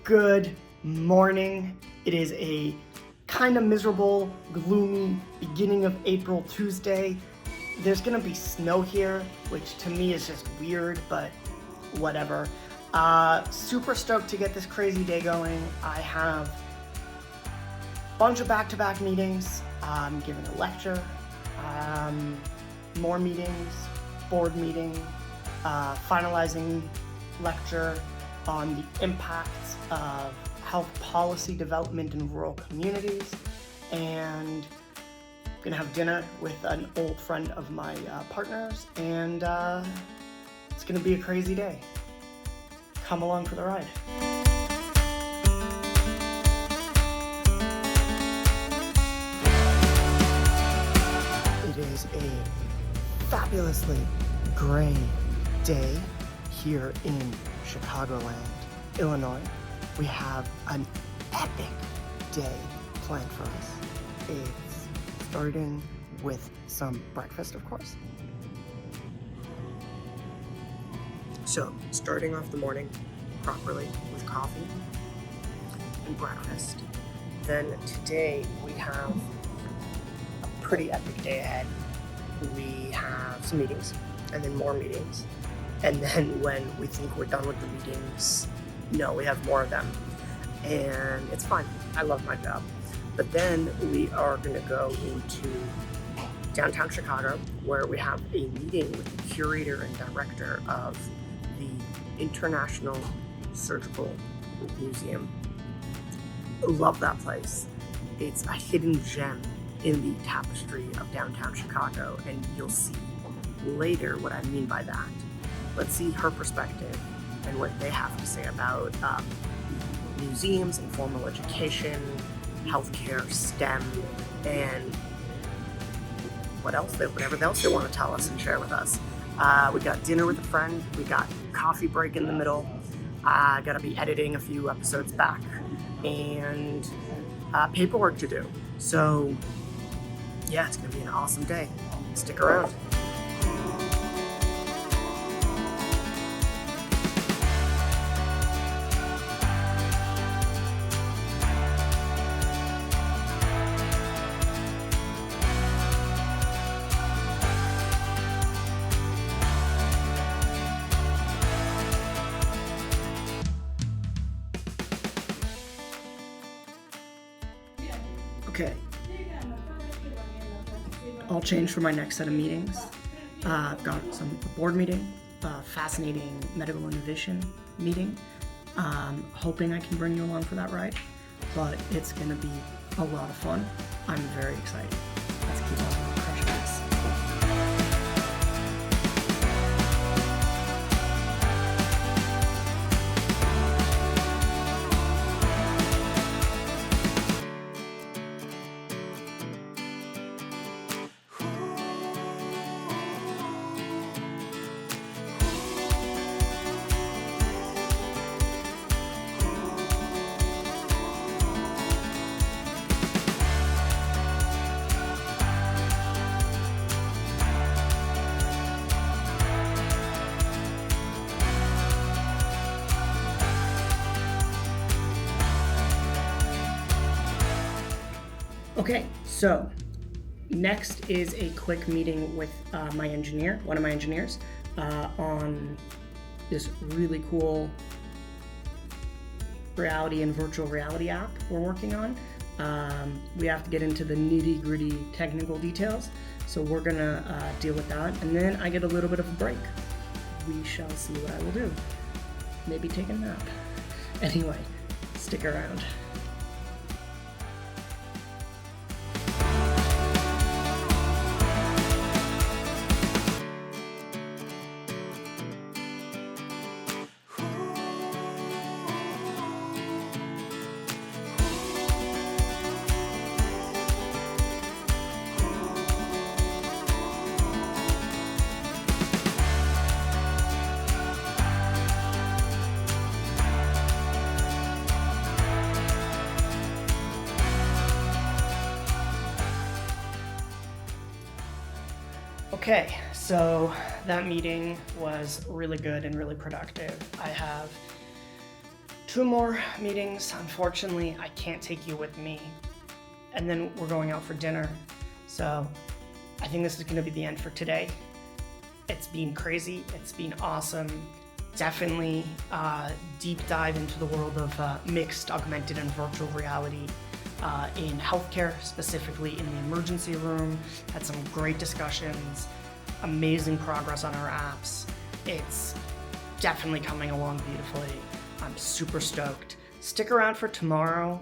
Good morning. It is a kind of miserable, gloomy beginning of April Tuesday. There's gonna be snow here, which to me is just weird, but whatever. Super stoked to get this crazy day going. I have a bunch of back-to-back meetings. I'm giving a lecture, more meetings, board meeting, finalizing lecture on the impacts of health policy development in rural communities, and I'm gonna have dinner with an old friend of my partner's, and it's gonna be a crazy day. Come along for the ride. It is a fabulously gray day here in Chicagoland, Illinois. We have an epic day planned for us. It's starting with some breakfast, of course. So, starting off the morning properly with coffee and breakfast. Then today we have a pretty epic day ahead. We have some meetings, and then more meetings. And then when we think we're done with the meetings, no, we have more of them. And it's fine. I love my job. But then we are going to go into downtown Chicago, where we have a meeting with the curator and director of the International Surgical Museum. I love that place. It's a hidden gem in the tapestry of downtown Chicago, and you'll see later what I mean by that. Let's see her perspective and what they have to say about museums and formal education, healthcare, STEM, and whatever else they want to tell us and share with us. We got dinner with a friend. We got coffee break in the middle. Gotta be editing a few episodes back, and paperwork to do. So yeah, it's gonna be an awesome day. Stick around. Okay, I'll change for my next set of meetings. I've got a board meeting, fascinating medical innovation meeting. Hoping I can bring you along for that ride, but it's gonna be a lot of fun. I'm very excited. Let's keep on crushing this. Okay, so next is a quick meeting with one of my engineers, on this really cool reality and virtual reality app we're working on. We have to get into the nitty-gritty technical details, so we're gonna deal with that, and then I get a little bit of a break. We shall see what I will do. Maybe take a nap. Anyway, stick around. Okay, so that meeting was really good and really productive. I have 2 more meetings. Unfortunately, I can't take you with me. And then we're going out for dinner. So I think this is gonna be the end for today. It's been crazy, it's been awesome. Definitely deep dive into the world of mixed, augmented, and virtual reality in healthcare, specifically in the emergency room. Had some great discussions, amazing progress on our apps. It's definitely coming along beautifully. I'm super stoked. Stick around for tomorrow.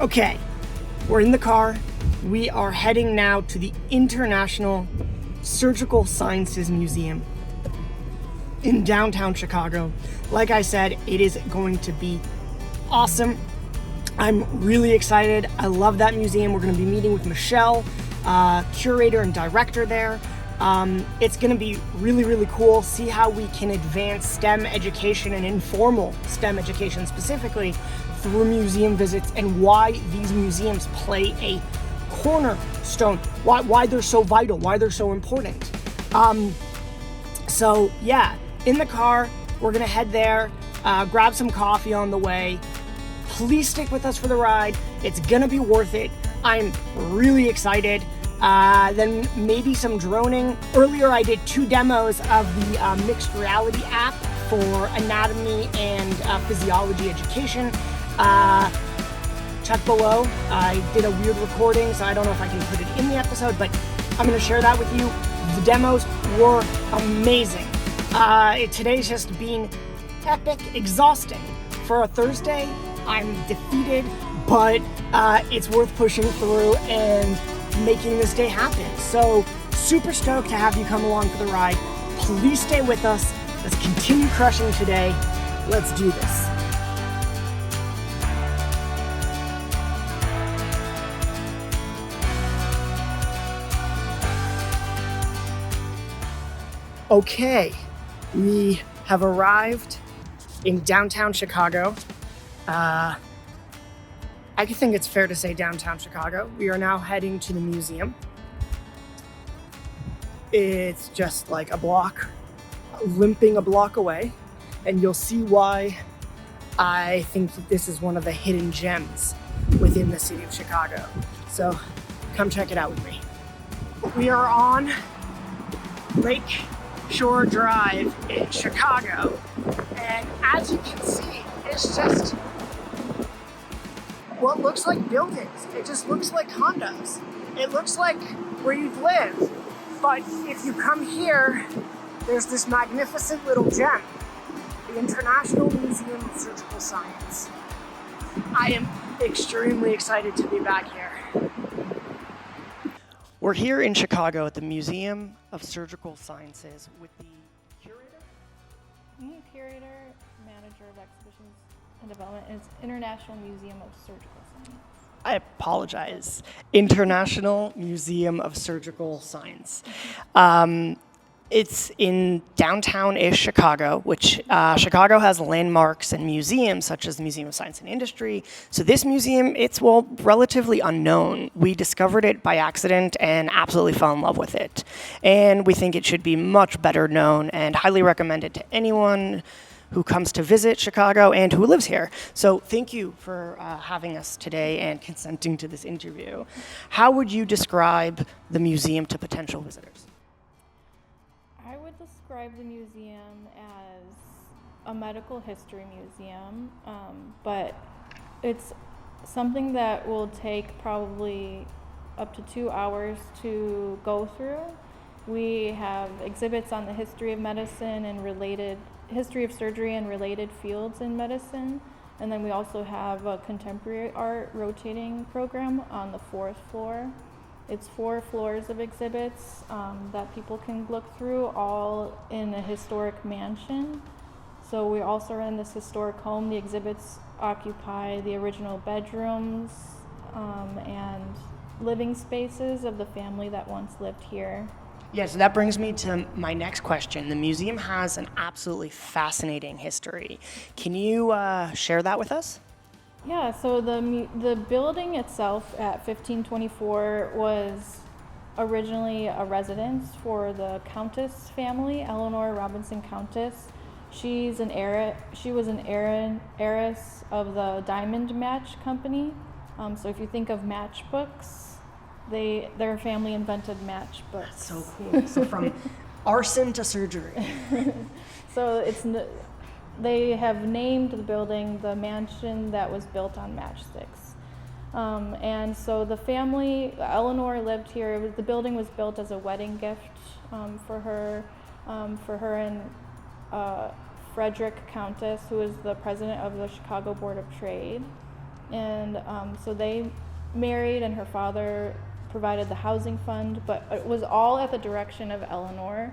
Okay, we're in the car. We are heading now to the International Surgical Sciences Museum in downtown Chicago. Like I said, it is going to be awesome. I'm really excited. I love that museum. We're going to be meeting with Michelle, curator and director there. It's going to be really, really cool. See how we can advance STEM education and informal STEM education specifically through museum visits, and why these museums play a cornerstone, why they're so vital, why they're so important. So yeah, in the car, we're gonna head there, grab some coffee on the way. Please stick with us for the ride. It's gonna be worth it. I'm really excited. Then maybe some droning. Earlier I did 2 demos of the mixed reality app for anatomy and physiology education. Check below. I did a weird recording, so I don't know if I can put it in the episode, but I'm going to share that with you. The demos were amazing. Today's just been epic, exhausting. For a Thursday, I'm defeated, but it's worth pushing through and making this day happen. So super stoked to have you come along for the ride. Please stay with us. Let's continue crushing today. Let's do this. Okay, we have arrived in downtown Chicago. I think it's fair to say downtown Chicago. We are now heading to the museum. It's just like limping a block away, and you'll see why I think that this is one of the hidden gems within the city of Chicago. So come check it out with me. We are on Lake Shore Drive in Chicago, and as you can see, it's just what looks like buildings. It just looks like condos. It looks like where you'd live, but if you come here, there's this magnificent little gem, the International Museum of Surgical Science. I am extremely excited to be back here. We're here in Chicago at the Museum of Surgical Sciences with the curator? Curator, manager of exhibitions and development, and it's International Museum of Surgical Science. I apologize. International Museum of Surgical Science. It's in downtown-ish Chicago, which Chicago has landmarks and museums such as the Museum of Science and Industry. So this museum, it's, well, relatively unknown. We discovered it by accident and absolutely fell in love with it. And we think it should be much better known and highly recommended to anyone who comes to visit Chicago and who lives here. So thank you for having us today and consenting to this interview. How would you describe the museum to potential visitors? I would describe the museum as a medical history museum, but it's something that will take probably up to 2 hours to go through. We have exhibits on the history of medicine and history of surgery and related fields in medicine. And then we also have a contemporary art rotating program on the 4th floor. It's 4 floors of exhibits that people can look through, all in a historic mansion. So we also are in this historic home. The exhibits occupy the original bedrooms and living spaces of the family that once lived here. Yeah, so that brings me to my next question. The museum has an absolutely fascinating history. Can you share that with us? Yeah, so the building itself at 1524 was originally a residence for the Countess family, Eleanor Robinson Countess. She was an heiress of the Diamond Match Company. So if you think of matchbooks, their family invented matchbooks. That's so cool. So from arson to surgery. So they have named the building the mansion that was built on matchsticks. And so the family, Eleanor lived here. The building was built as a wedding gift for her and Frederick Countess, who is the president of the Chicago Board of Trade. And so they married, and her father provided the housing fund, but it was all at the direction of Eleanor.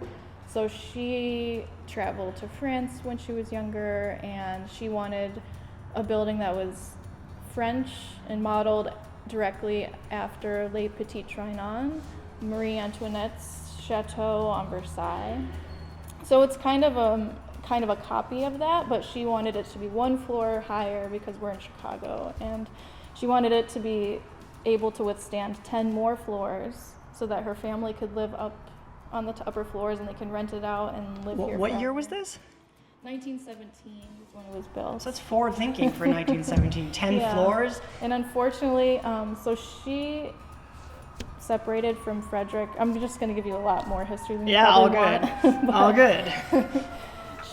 So she traveled to France when she was younger, and she wanted a building that was French and modeled directly after Les Petits Trianon, Marie Antoinette's chateau on Versailles. So it's kind of a copy of that, but she wanted it to be 1 floor higher because we're in Chicago, and she wanted it to be able to withstand 10 more floors so that her family could live up on the upper floors and they can rent it out and live here. What year was this? 1917 is when it was built. So that's forward thinking for 1917. 10 floors. And unfortunately, so she separated from Frederick. I'm just going to give you a lot more history than you probably want. All good.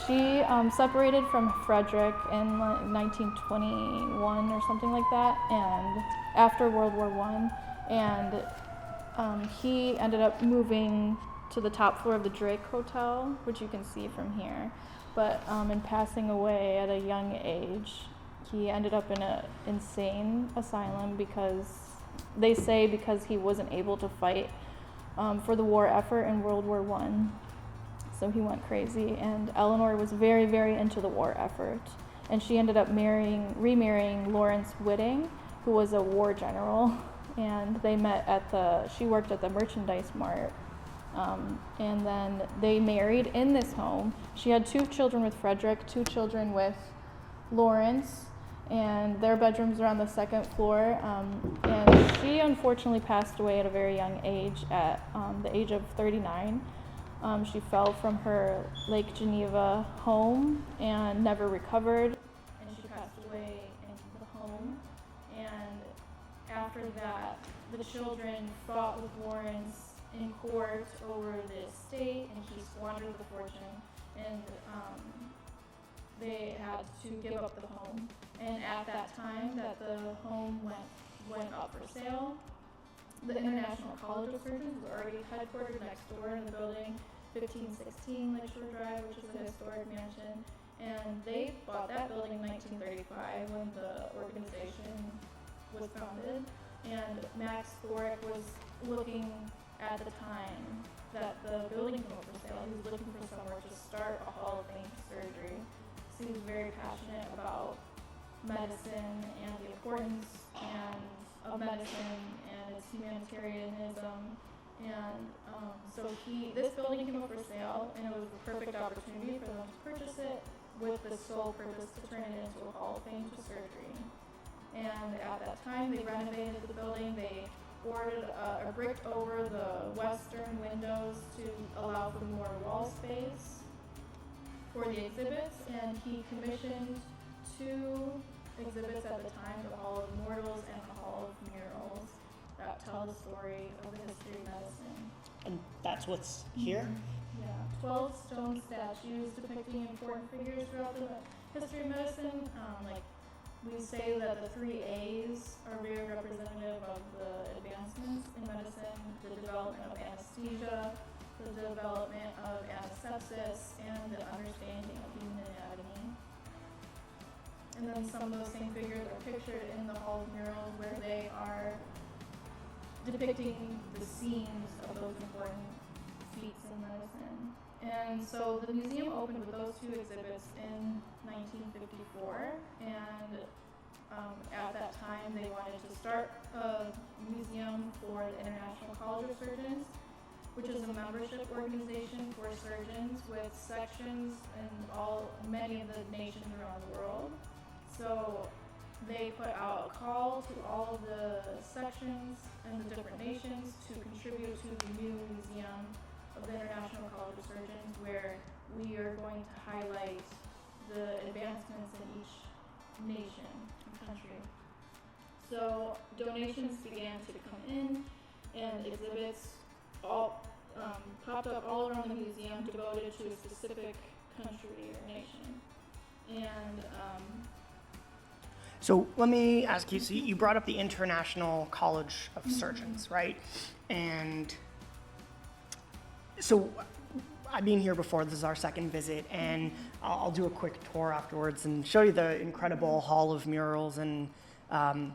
She separated from Frederick in 1921 or something like that, and after World War I, and he ended up moving to the top floor of the Drake Hotel, which you can see from here. But in passing away at a young age, he ended up in an insane asylum because he wasn't able to fight for the war effort in World War I. So he went crazy, and Eleanor was very, very into the war effort. And she ended up remarrying Lawrence Whitting, who was a war general. And they met she worked at the Merchandise Mart. And then they married in this home. She had 2 children with Frederick, 2 children with Lawrence, and their bedrooms are on the 2nd floor. And she unfortunately passed away at a very young age, at the age of 39. She fell from her Lake Geneva home and never recovered, and she passed away in the home. And after that, the children fought with Lawrence in court over the estate, and he squandered the fortune, and they had to give up the home. And at that time that the home went up for sale, the International College of Surgeons was already headquartered next door in the building, 1516 Lakeshore Drive, which is a historic mansion. And they bought that building in 1935 when the organization was founded. And Max Thorick was looking at the time that the building came up for sale. He was looking for somewhere to start a Hall of Fame for surgery. So he was very passionate about medicine and the importance of medicine and its humanitarianism. And so this building came up for sale, and it was the perfect opportunity for them to purchase it with the sole purpose to turn it into a Hall of Fame for surgery. And at that time, they renovated the building. They boarded or bricked over the western windows to allow for more wall space for the exhibits, and he commissioned 2 exhibits at the time, the Hall of Immortals and the Hall of Murals, that tell the story of the history of medicine. And that's what's here? yeah, 12 stone statues depicting important figures throughout the history of medicine. Like we say that the three A's are very representative of the advancements in medicine: the development of anesthesia, the development of antisepsis, and the understanding of human anatomy. And then some of those same figures are pictured in the Hall of Murals, where they are depicting the scenes of those important feats in medicine. And so the museum opened with those two exhibits in 1954, and at that time they wanted to start a museum for the International College of Surgeons, which is a membership organization for surgeons with sections in many of the nations around the world. So they put out a call to all of the sections and the different nations to contribute to the new museum of the International College of Surgeons, where we are going to highlight the advancements in each nation and country. So donations began to come in, and exhibits all popped up all around the museum devoted to a specific country or nation. And So let me ask you, so you brought up the International College of Surgeons, right? And so I've been here before, this is our second visit, and I'll do a quick tour afterwards and show you the incredible Hall of Murals and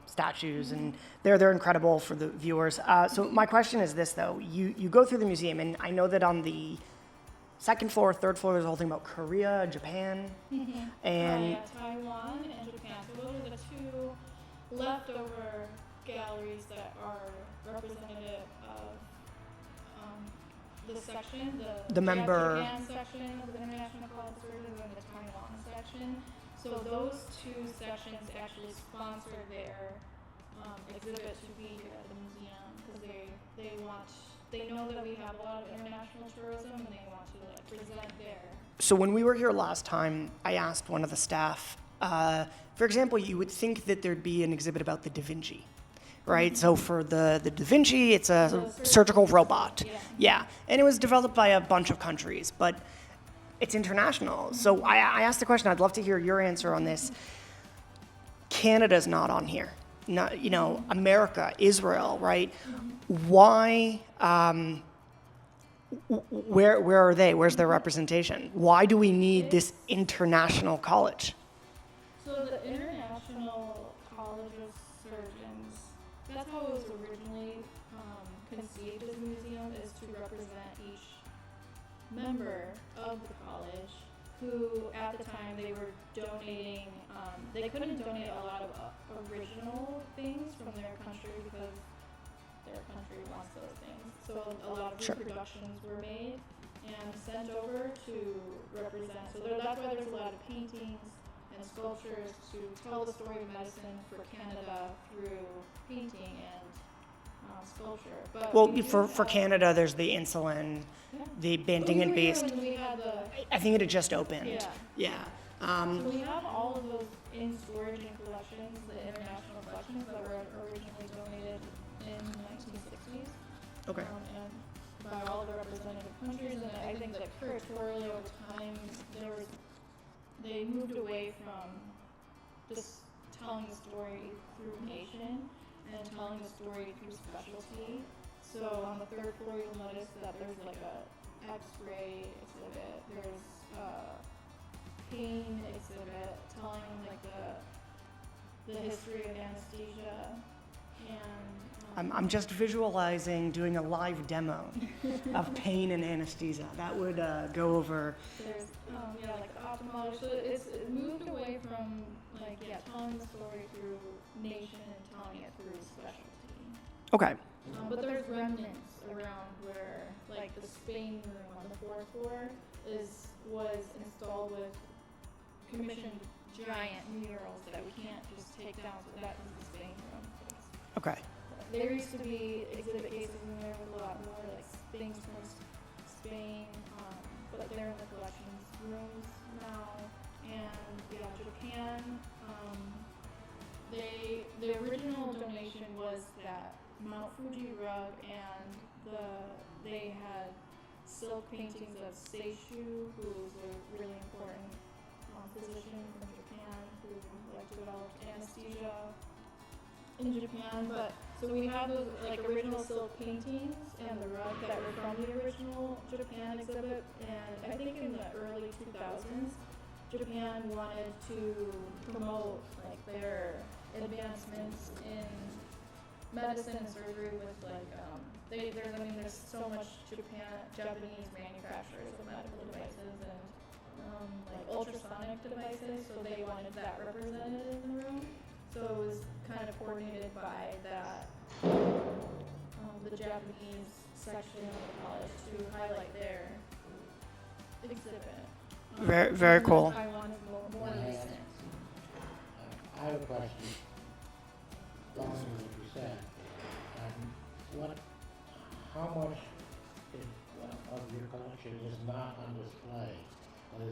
statues, and they're incredible for the viewers. So my question is this though, you go through the museum, and I know that on the second floor, third floor, there's a whole thing about Korea, Japan, and Taiwan and Japan. So those are the two leftover galleries that are representative of the section, the member Japan section of the International College of Surgeons and the Taiwan section. So those two sections actually sponsor their exhibit to be here at the museum, because they know that we have a lot of international tourism, and they want to present there. So when we were here last time, I asked one of the staff, for example, you would think that there'd be an exhibit about the Da Vinci, right? So for the Da Vinci, it's a surgical robot. Yeah. And it was developed by a bunch of countries, but it's international. So I asked the question, I'd love to hear your answer on this. Canada's not on here. Not, America, Israel, right? Why, where are they? Where's their representation? Why do we need this international college? So the International College of Surgeons, that's how it was originally conceived as a museum, is to represent each member of the college who, at the time, they were donating, they couldn't donate a lot of original things from their country because their country wants those things. So a lot of reproductions were made and sent over to represent. So that's why there's a lot of paintings and sculptures to tell the story of medicine for Canada through painting and sculpture. But Well, for Canada, there's the insulin, the bending and beast. I think it had just opened. Yeah. So we have all of those in storage in collections, the international collections that were originally donated in the 1960s. Okay. And by all the representative countries, and I think that curatorially over time, they moved away from just telling the story through nation and telling the story through specialty. So on the third floor, you'll notice that there's like a X-ray exhibit. There's a pain exhibit telling like the history of anesthesia, and I'm just visualizing doing a live demo of pain and anesthesia. That would go over. There's like the ophthalmologist. So it moved away from telling the story through nation and telling it through specialty. Okay. But there's remnants around where, like the Spain room on the fourth floor was installed with commissioned giant murals that we can't just take down. So that is the Spain room. Okay. There used to be exhibit cases in there with a lot more like things from Spain, but they're in the collections rooms now. And Japan, the original donation was that Mount Fuji rug, and they had silk paintings of Seishu, who's a really important physician from Japan who like developed anesthesia in Japan. But so we have those like original silk paintings and the rug that were from the original Japan exhibit. And I think in the early 2000s, Japan wanted to promote like their advancements in medicine and surgery with like there's so much Japanese manufacturers of medical devices and like ultrasonic devices, so they wanted that represented in the room. So it was kind of coordinated by that the Japanese section of the college to highlight their exhibit. Very, very cool. I wanted more recent. I have a question. Following what you said, how much of your collection is not on display?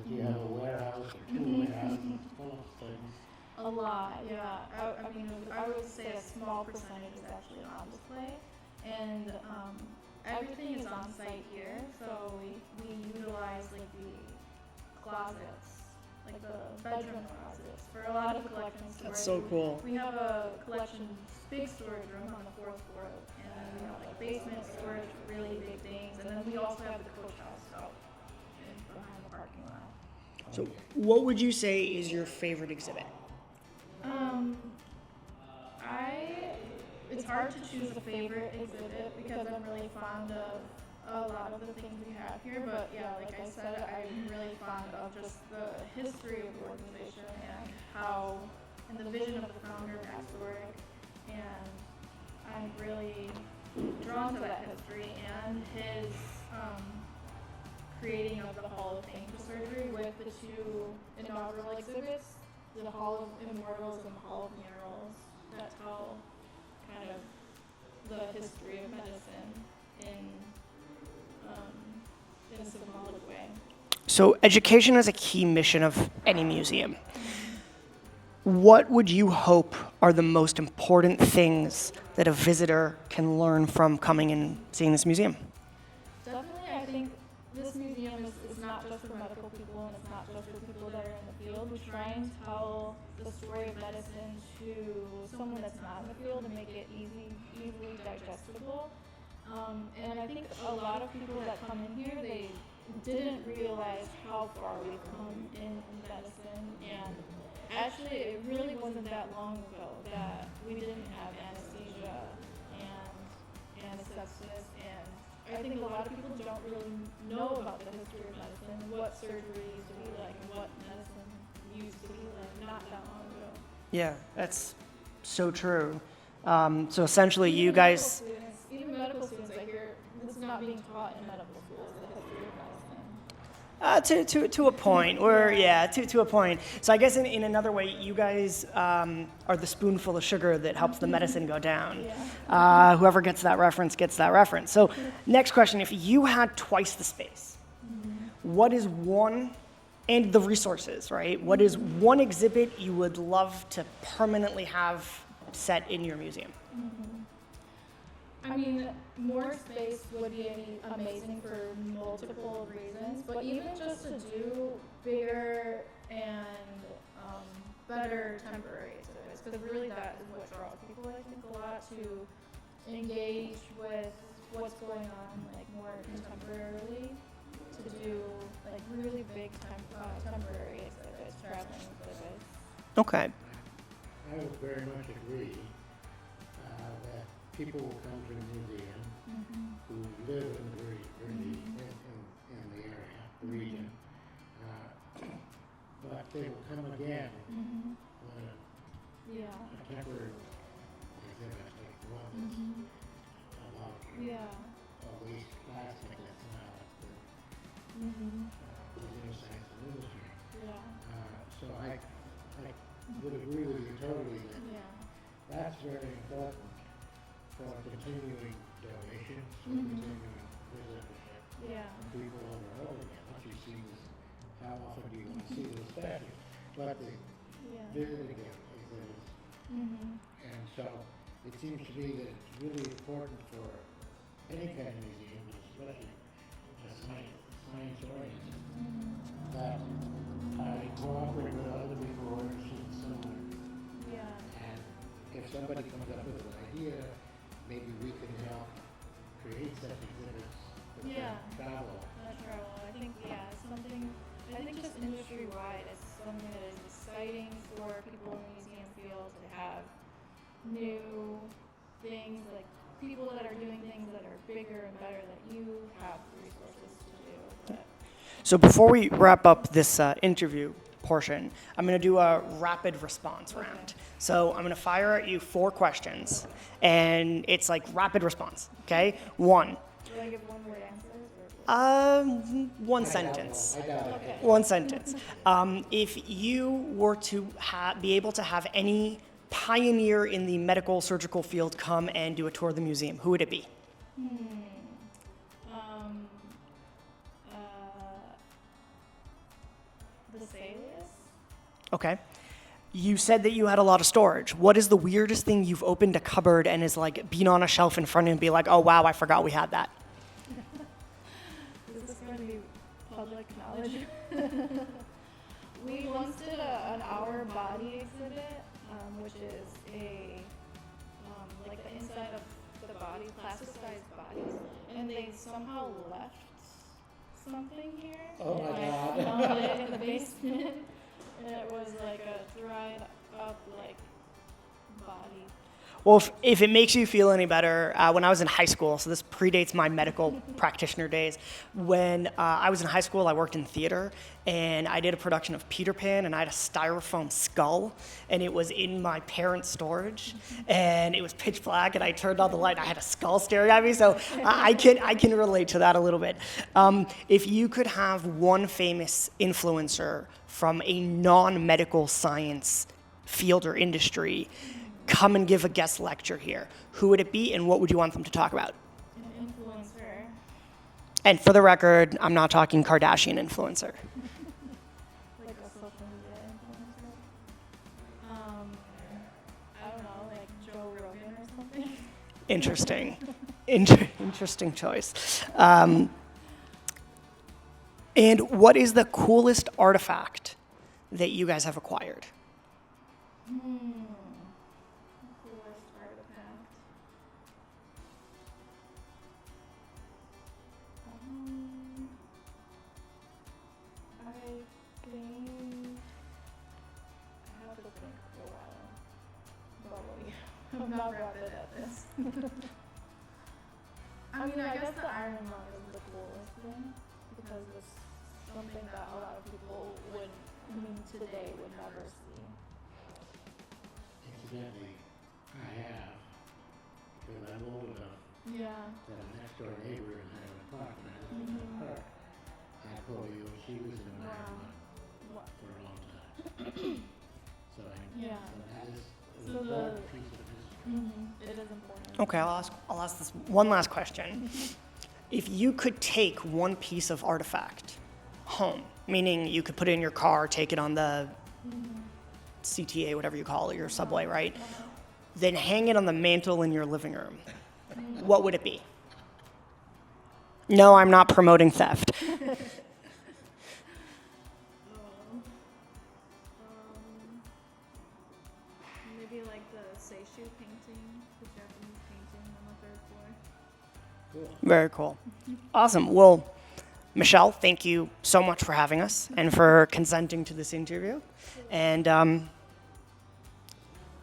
Do you have a warehouse or two warehouses full of things? A lot, yeah. I mean, I would say a small percentage is actually on display, and everything is on site here. So we utilize like the closets, like the bedroom closets, for a lot of collections. That's so cool. We have a collection, big storage room on the 4th floor, and then we have like basement storage, really big things, and then we also have the coach house out behind the parking lot. So, what would you say is your favorite exhibit? It's hard to choose a favorite exhibit because I'm really fond of a lot of the things we have here, but yeah, like I said, I'm really fond of just the history of the organization and how, and the vision of the founder, Matt Storick, and I'm really drawn to that history and his creating of the Hall of Fame for Surgery with the two inaugural exhibits, the Hall of Immortals and the Hall of Murals, that tell kind of the history of medicine in a symbolic way. So, education is a key mission of any museum. What would you hope are the most important things that a visitor can learn from coming and seeing this museum? Definitely, I think this museum is not just for medical people and it's not just for people that are in the field. We try and tell the story of medicine to someone that's not in the field and make it easily digestible. And I think a lot of people that come in here, they didn't realize how far we've come in medicine. And actually, it really wasn't that long ago that we didn't have anesthesia and anesthesis. And I think a lot of people don't really know about the history of medicine, what surgery used to be like, and what medicine used to be like not that long ago. Yeah, that's so true. So essentially, you guys. Even medical students, I hear it's not being taught in medical schools, the history of medicine. To a point, or yeah, to a point. So I guess in another way, you guys are the spoonful of sugar that helps the medicine go down. Yeah. Whoever gets that reference gets that reference. So next question: if you had twice the space, what is one, and the resources, right? What is one exhibit you would love to permanently have set in your museum? I mean, more space would be amazing for multiple reasons, but even just to do bigger and better temporary exhibits, because really that is what draws people, I think, a lot to engage with what's going on, like more contemporarily, to do like really big temporary exhibits, traveling exhibits. Okay. I would very much agree that people will come to the museum who live in the in the area, the region, but they will come again when a temporary exhibit like the one that's about a waste plastic that's now at the Museum of Science and Industry. So I would agree with you totally that that's very important for continuing donations, for continuing visitorship. From people over and over again. Once you see this, how often do you want to see this statue? But the visiting exhibits. And so it seems to me that it's really important for any kind of museum, especially a science oriented. That I cooperate with other people who are interested in similar. Yeah. And if somebody comes up with an idea, maybe we can help create such exhibits that Yeah. travel. Travel. I think, yeah, it's something, I think just industry-wide, it's something that is exciting for people in the museum field to have new things, like people that are doing things that are bigger and better that you have the resources to do. But So before we wrap up this interview portion, I'm going to do a rapid response round. So I'm going to fire at you 4 questions, and it's like rapid response, okay? 1. do I give one-word answers? One sentence. I got it. Okay. One sentence. If you were to be able to have any pioneer in the medical surgical field come and do a tour of the museum, who would it be? The Salius? Okay. You said that you had a lot of storage. What is the weirdest thing you've opened a cupboard and is like been on a shelf in front of you and be like, oh wow, I forgot we had that? Is this going to be public knowledge? We once did an Our Body exhibit, which is like the inside of the body, plasticized bodies, and they somehow left something here. Oh my And God. I found it in the basement, and it was like a dried up like body. Well, if it makes you feel any better, when I was in high school, so this predates my medical practitioner days, when I was in high school, I worked in theater, and I did a production of Peter Pan, and I had a styrofoam skull, and it was in my parents' storage, and it was pitch black, and I turned on the light, and I had a skull staring at me, so I can relate to that a little bit. If you could have one famous influencer from a non-medical science field or industry come and give a guest lecture here, who would it be and what would you want them to talk about? An influencer. And for the record, I'm not talking Kardashian influencer. Like a social media influencer. I don't know, like Joe Rogan or something. Interesting. Interesting choice. And what is the coolest artifact that you guys have acquired? Coolest artifact. I think I have to think for a while. Probably. I'm not rapid at this. I mean, I guess the Iron Lung is the coolest thing because it's something that a lot of people would, today would never see. Incidentally, I have, because I'm old enough, Yeah. that a next door neighbor in Highland Park, when I lived in Highland Park, had polio, she was in an Iron Lung for a long time. So Yeah. so that is So an the- important piece of history. It is important. Okay, I'll ask this one last question. If you could take one piece of artifact home, meaning you could put it in your car, take it on the CTA, whatever you call it, your subway, right? Then hang it on the mantle in your living room. What would it be? No, I'm not promoting theft. Maybe like the Seishu painting, the Japanese painting on the 3rd floor. Very cool. Awesome. Well, Michelle, thank you so much for having us and for consenting to this interview. And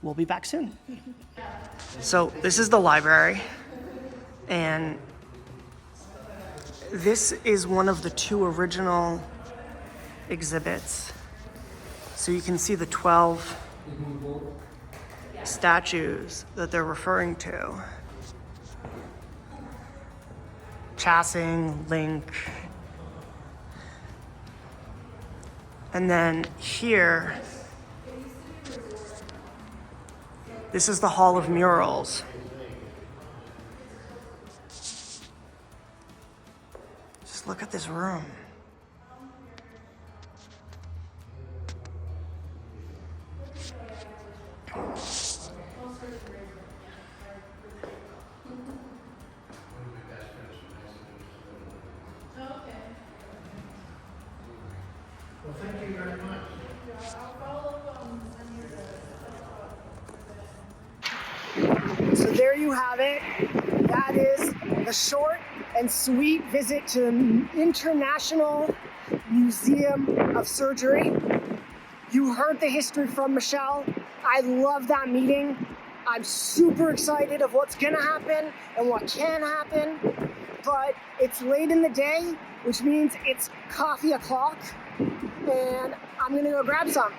we'll be back soon. So this is the library, and this is one of the 2 original exhibits. So you can see the 12 statues that they're referring to. Chassing, Link. And then here, this is the Hall of Murals. Just look at this room. So there you have it. That is the short and sweet visit to the International Museum of Surgery. You heard the history from Michelle. I love that meeting. I'm super excited of what's gonna happen and what can happen, but it's late in the day, which means it's coffee o'clock, and I'm gonna go grab some.